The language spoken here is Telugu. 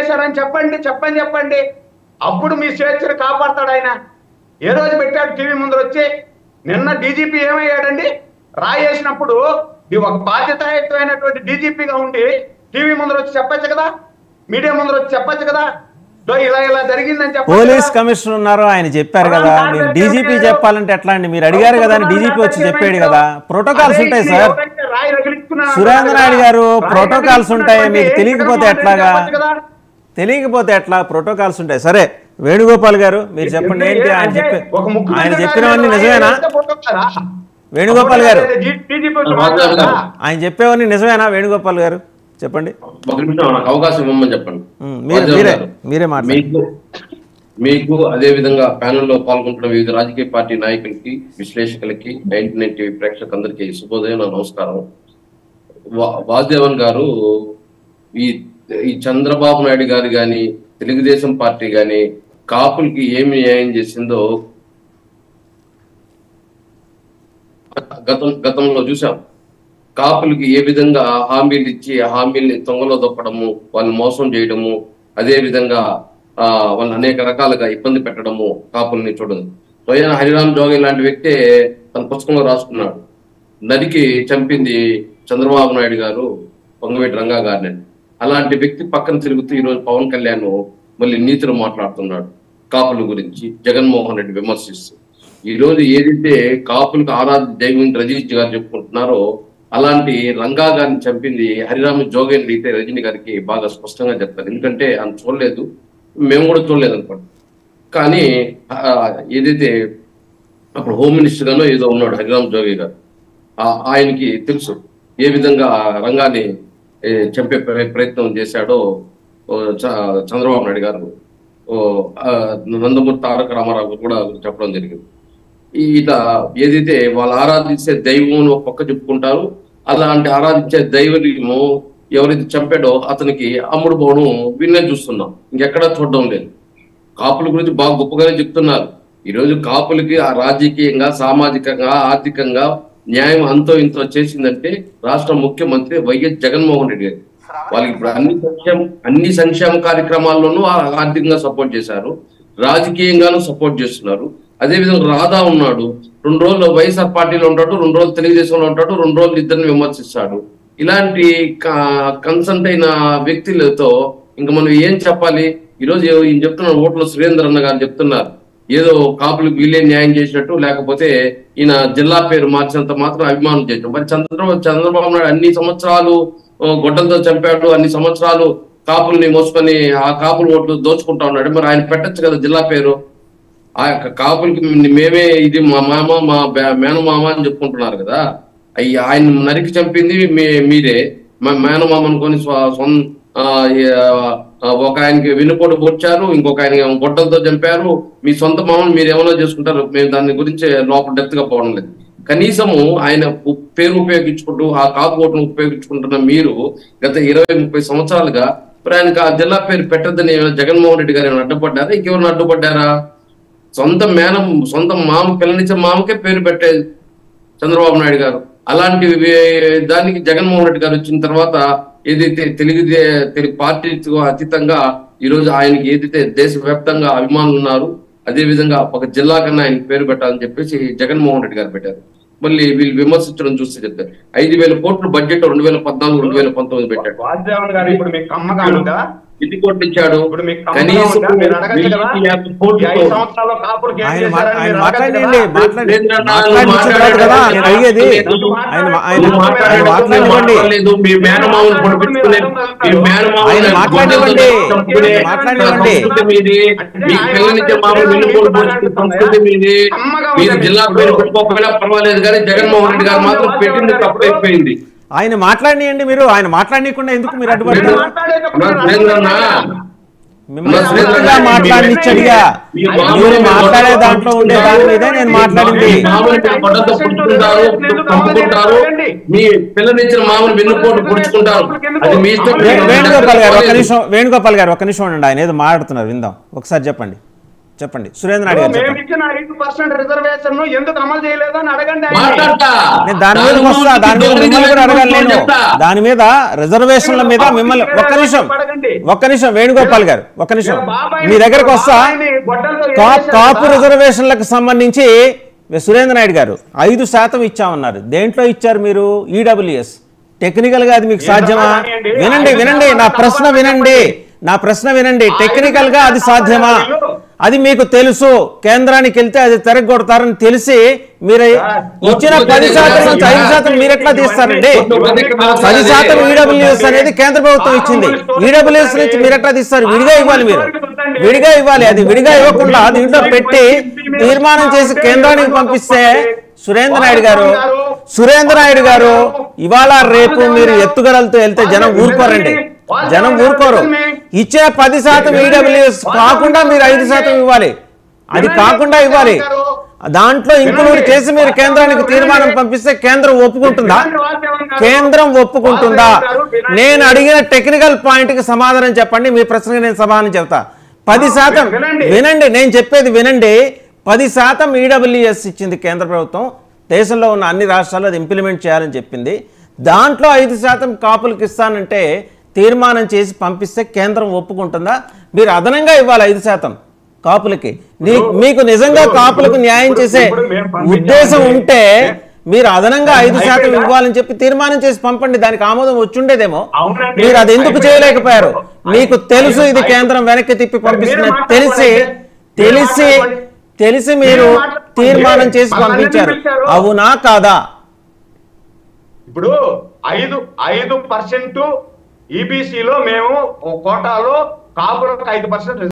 చేశారని చెప్పండి. అప్పుడు మీ స్వేచ్ఛను కాపాడతాడు ఆయన. ఏ రోజు పెట్టాడు టీవీ ముందర వచ్చి? నిన్న డీజీపీ ఏమయ్యాడండి? రాయేసినప్పుడు ఒక బాధ్యతాయుతమైనటువంటి డీజీపీగా ఉండి టీవీ ముందర వచ్చి చెప్పచ్చు కదా, మీడియా ముందర వచ్చి చెప్పచ్చు కదా, ఇలా జరిగిందని చెప్పి. పోలీస్ కమిషనర్ ఉన్నారు, ఆయన చెప్పారు కదా. మీరు డీజీపీ చెప్పాలంటే ఎట్లా అండి? మీరు అడిగారు కదా, డీజీపీ వచ్చి చెప్పాడు కదా. ప్రోటోకాల్స్ ఉంటాయి సార్. సురేంద్ర నాయుడు గారు, ప్రోటోకాల్స్ ఉంటాయి. మీకు తెలియకపోతే ఎట్లా? ప్రోటోకాల్స్ ఉంటాయి. సరే వేణుగోపాల్ గారు మీరు చెప్పండి, ఏంటి ఆయన చెప్పినవన్నీ నిజమేనా? వేణుగోపాల్ గారు ఆయన చెప్పేవన్నీ నిజమేనా? వేణుగోపాల్ గారు చెప్పండి. అవకాశం ఇవ్వమని చెప్పండి. మీరే మాట్లాడండి. మీకు అదే విధంగా ప్యానెల్లో పాల్గొంటున్న వివిధ రాజకీయ పార్టీ నాయకులకి, విశ్లేషకులకి, 99 టీవీ ప్రేక్షకులందరికీ శుభోదయం, నా నమస్కారం. వాసుదేవన్ గారు ఈ చంద్రబాబు నాయుడు గారు కానీ, తెలుగుదేశం పార్టీ కానీ కాపులకి ఏమి న్యాయం చేసిందో గతంలో చూసాం. కాపులకి ఏ విధంగా హామీలు ఇచ్చి ఆ హామీల్ని తొంగలో దొక్కడము, వాళ్ళని మోసం చేయడము, అదే విధంగా వాళ్ళని అనేక రకాలుగా ఇబ్బంది పెట్టడము కాపుల్ని చూడదు. స్వయం హరిరామ్ జోగి లాంటి వ్యక్తే తన పుస్తకంలో రాసుకున్నాడు, నరికి చంపింది చంద్రబాబు నాయుడు గారు పొంగవేటి రంగా గారిని. అలాంటి వ్యక్తి పక్కన తిరుగుతూ ఈరోజు పవన్ కళ్యాణ్ మళ్ళీ నీతులు మాట్లాడుతున్నాడు కాపుల గురించి, జగన్మోహన్ రెడ్డి విమర్శిస్తూ. ఈ రోజు ఏదైతే కాపులకు ఆరాధ్య దైవం రజనీష్ గారు చెప్పుకుంటున్నారో, అలాంటి రంగా గారిని చంపింది హరిరామ జోగేని అయితే రజనీ గారికి బాగా స్పష్టంగా చెప్తారు. ఎందుకంటే ఆయన చూడలేదు, మేము కూడా చూడలేదు అనుకోండి. కానీ ఏదైతే అప్పుడు హోమ్ మినిస్టర్ గానో ఏదో ఉన్నాడు హరిరామ జోగి గారు, ఆయనకి తెలుసు ఏ విధంగా రంగాన్ని చంపే ప్రయత్నం చేశాడో చంద్రబాబు నాయుడు గారు నందమూరి తారక రామారావు కూడా చెప్పడం జరిగింది. ఇలా ఏదైతే వాళ్ళు ఆరాధించే దైవం ఒక పక్క చెప్పుకుంటారు, అలాంటి ఆరాధించే దైవము ఎవరైతే చంపాడో అతనికి అమ్ముడు పోవడం వీళ్ళనే చూస్తున్నాం, ఇంకెక్కడా చూడడం లేదు. కాపుల గురించి బాగా గొప్పగానే చెప్తున్నారు. ఈరోజు కాపులకి రాజకీయంగా, సామాజికంగా, ఆర్థికంగా న్యాయం అంతో ఇంతో చేసిందంటే రాష్ట్ర ముఖ్యమంత్రి వైఎస్ జగన్మోహన్ రెడ్డి గారు. వాళ్ళకి ఇప్పుడు అన్ని సంక్షేమ కార్యక్రమాల్లోనూ ఆర్థికంగా సపోర్ట్ చేశారు, రాజకీయంగానూ సపోర్ట్ చేస్తున్నారు. అదేవిధంగా రాధా ఉన్నాడు, 2 రోజులు వైఎస్ఆర్ పార్టీలో ఉంటాడు, 2 రోజులు తెలుగుదేశంలో ఉంటాడు, 2 రోజులు ఇద్దరిని విమర్శిస్తాడు. ఇలాంటి కన్సల్ట్ అయిన వ్యక్తులతో ఇంకా మనం ఏం చెప్పాలి? ఈరోజు ఈయన చెప్తున్నారు, ఓట్ల సురేంద్ర అన్న గారు చెప్తున్నారు ఏదో కాపులకు వీళ్ళే న్యాయం చేసినట్టు, లేకపోతే ఈయన జిల్లా పేరు మార్చినంత మాత్రం అభిమానం చేయటం. మరి చంద్రబాబు నాయుడు అన్ని సంవత్సరాలు గొడ్డలతో చంపాడు, అన్ని సంవత్సరాలు కాపుల్ని మోసుకొని ఆ కాపులు ఓట్లు దోచుకుంటా ఉన్నాడు. మరి ఆయన పెట్టచ్చు కదా జిల్లా పేరు. ఆ కాపులకి మేమే ఇది మా మామ, మా మేనమామ అని చెప్పుకుంటున్నారు కదా. ఆయన నరికి చంపింది మీరే, మా మేనమామ అనుకొని ఒక ఆయనకి వెన్నుపోటు పొడిచారు, ఇంకొక ఆయన గొడ్డలతో చంపారు. మీ సొంత మామని మీరు ఏమైనా చేసుకుంటారు, మేము దాని గురించి లోపల డెప్త్ గా పోవడం లేదు. కనీసము ఆయన పేరు ఉపయోగించుకుంటూ ఆ కాపు ఓటును ఉపయోగించుకుంటున్న మీరు గత 20-30 సంవత్సరాలుగా ఆయనకు ఆ జిల్లా పేరు పెట్టద్దని జగన్మోహన్ రెడ్డి గారు ఏమైనా అడ్డుపడ్డారా? ఇంకెవరైనా అడ్డుపడ్డారా? సొంత మామ, పిల్లనిచ్చే మామకే పేరు పెట్టేది చంద్రబాబు నాయుడు గారు. అలాంటి దానికి జగన్మోహన్ రెడ్డి గారు వచ్చిన తర్వాత ఏదైతే తెలుగు పార్టీకి అతీతంగా ఈరోజు ఆయనకి ఏదైతే దేశవ్యాప్తంగా అభిమానులు ఉన్నారు, అదే విధంగా ఒక జిల్లా కన్నా ఆయనకి పేరు పెట్టాలని చెప్పేసి జగన్మోహన్ రెడ్డి గారు పెట్టారు. మళ్ళీ వీళ్ళు విమర్శించడం చూస్తే చెప్తారు 5,000 కోట్ల బడ్జెట్ 2014-2019 పెట్టాడు. ఎన్ని కోట్లు ఇచ్చాడు? కనీసం మీ మేనమామను పొడిపించుకునే మీ పిల్లనిచ్చే మామూలు వెన్నుపోటు పొడుచుకునే సంస్కృతి మీది. మీరు జిల్లా పేరు పెట్టుకోకపోయినా పర్వాలేదు, కానీ జగన్మోహన్ రెడ్డి గారు మాత్రం పెట్టింది తప్పైపోయింది. ఆయన మాట్లాడనీయండి, మీరు ఆయన మాట్లాడనీయకుండా ఎందుకు మీరు అడ్డుపడతారు? మాట్లాడినిచ్చడిగా మీరు మాట్లాడే దాంట్లో ఉండే దాని మీదే నేను మాట్లాడింది. మీ పిల్లనిచ్చిన మామూలు వెన్నుపోటు పొడుచుకుంటారు, అది మీ ఇష్టం. వేణుగోపాల్ గారు ఒక నిమిషం ఉండండి, ఆయన ఏదో మాట్లాడుతున్నారు, విందాం ఒకసారి చెప్పండి. చెప్పండి సురేంద్ర నాయుడు గారు మేము చెప్పండి. ఇచ్చిన 5% రిజర్వేషన్ ఎందుకు అమలు చేయలేదో అని అడగండి ఆయన్ని. మాట్లాడతా. నేను దాని మీద వస్తా, దాని మీద మిమ్మల్ని కూడా అడగాలి నేను. దాని మీద రిజర్వేషన్ల మీద మిమ్మల్ని ఒక్క నిమిషం వేణుగోపాల్ గారు ఒక్క నిమిషం మీ దగ్గరకు వస్తా. కాపు రిజర్వేషన్లకు సంబంధించి సురేంద్ర నాయుడు గారు 5% ఇచ్చామన్నారు. దేంట్లో ఇచ్చారు మీరు? ఈడబ్ల్యూఎస్. టెక్నికల్ గా అది మీకు సాధ్యమా? వినండి నా ప్రశ్న వినండి. టెక్నికల్ గా అది సాధ్యమా? అది మీకు తెలుసు. కేంద్రానికి వెళ్తే అది తిరగొడతారని తెలిసి మీరు ఇచ్చిన 10% నుంచి 5% మీరు ఎట్లా తీస్తారండి? 10% ఈడబ్ల్యూఎస్ అనేది కేంద్ర ప్రభుత్వం ఇచ్చింది. ఈడబ్ల్యూఎస్ నుంచి మీరు ఎట్లా తీస్తారు? విడిగా ఇవ్వాలి, మీరు విడిగా ఇవ్వాలి. అది విడిగా ఇవ్వకుండా దీంట్లో పెట్టి తీర్మానం చేసి కేంద్రానికి పంపిస్తే సురేంద్ర నాయుడు గారు ఇవాళ రేపు మీరు ఎత్తుగడలతో వెళ్తే జనం ఊరుకోరండి. జనం ఊరుకోరు. ఇచ్చే 10% ఈడబ్ల్యూఎస్ కాకుండా మీరు 5% ఇవ్వాలి. అది కాకుండా ఇవ్వాలి. దాంట్లో ఇంక్లూడ్ చేసి మీరు కేంద్రానికి తీర్మానం పంపిస్తే కేంద్రం ఒప్పుకుంటుందా? నేను అడిగిన టెక్నికల్ పాయింట్ కి సమాధానం చెప్పండి. మీ ప్రశ్నకి నేను సమాధానం చెప్తా. 10% వినండి, నేను చెప్పేది వినండి. 10% ఈడబ్ల్యూఎస్ ఇచ్చింది కేంద్ర ప్రభుత్వం. దేశంలో ఉన్న అన్ని రాష్ట్రాలు అది ఇంప్లిమెంట్ చేయాలని చెప్పింది. దాంట్లో 5% కాపులకు ఇస్తానంటే తీర్మానం చేసి పంపిస్తే కేంద్రం ఒప్పుకుంటుందా? మీరు అదనంగా ఇవ్వాలి 5% కాపులకి. మీకు నిజంగా కాపులకు న్యాయం చేసే ఉద్దేశం ఉంటే మీరు అదనంగా 5% ఇవ్వాలని చెప్పి తీర్మానం చేసి పంపండి. దానికి ఆమోదం వచ్చుండేదేమో. మీరు అది ఎందుకు చేయలేకపోయారు? మీకు తెలుసు ఇది కేంద్రం వెనక్కి తిప్పి పంపిస్తున్నది తెలిసి మీరు తీర్మానం చేసి పంపించారు. అవునా కాదా? ఇప్పుడు 5% ఈబీసీలో మేము కోటాలో కాపులకు 5%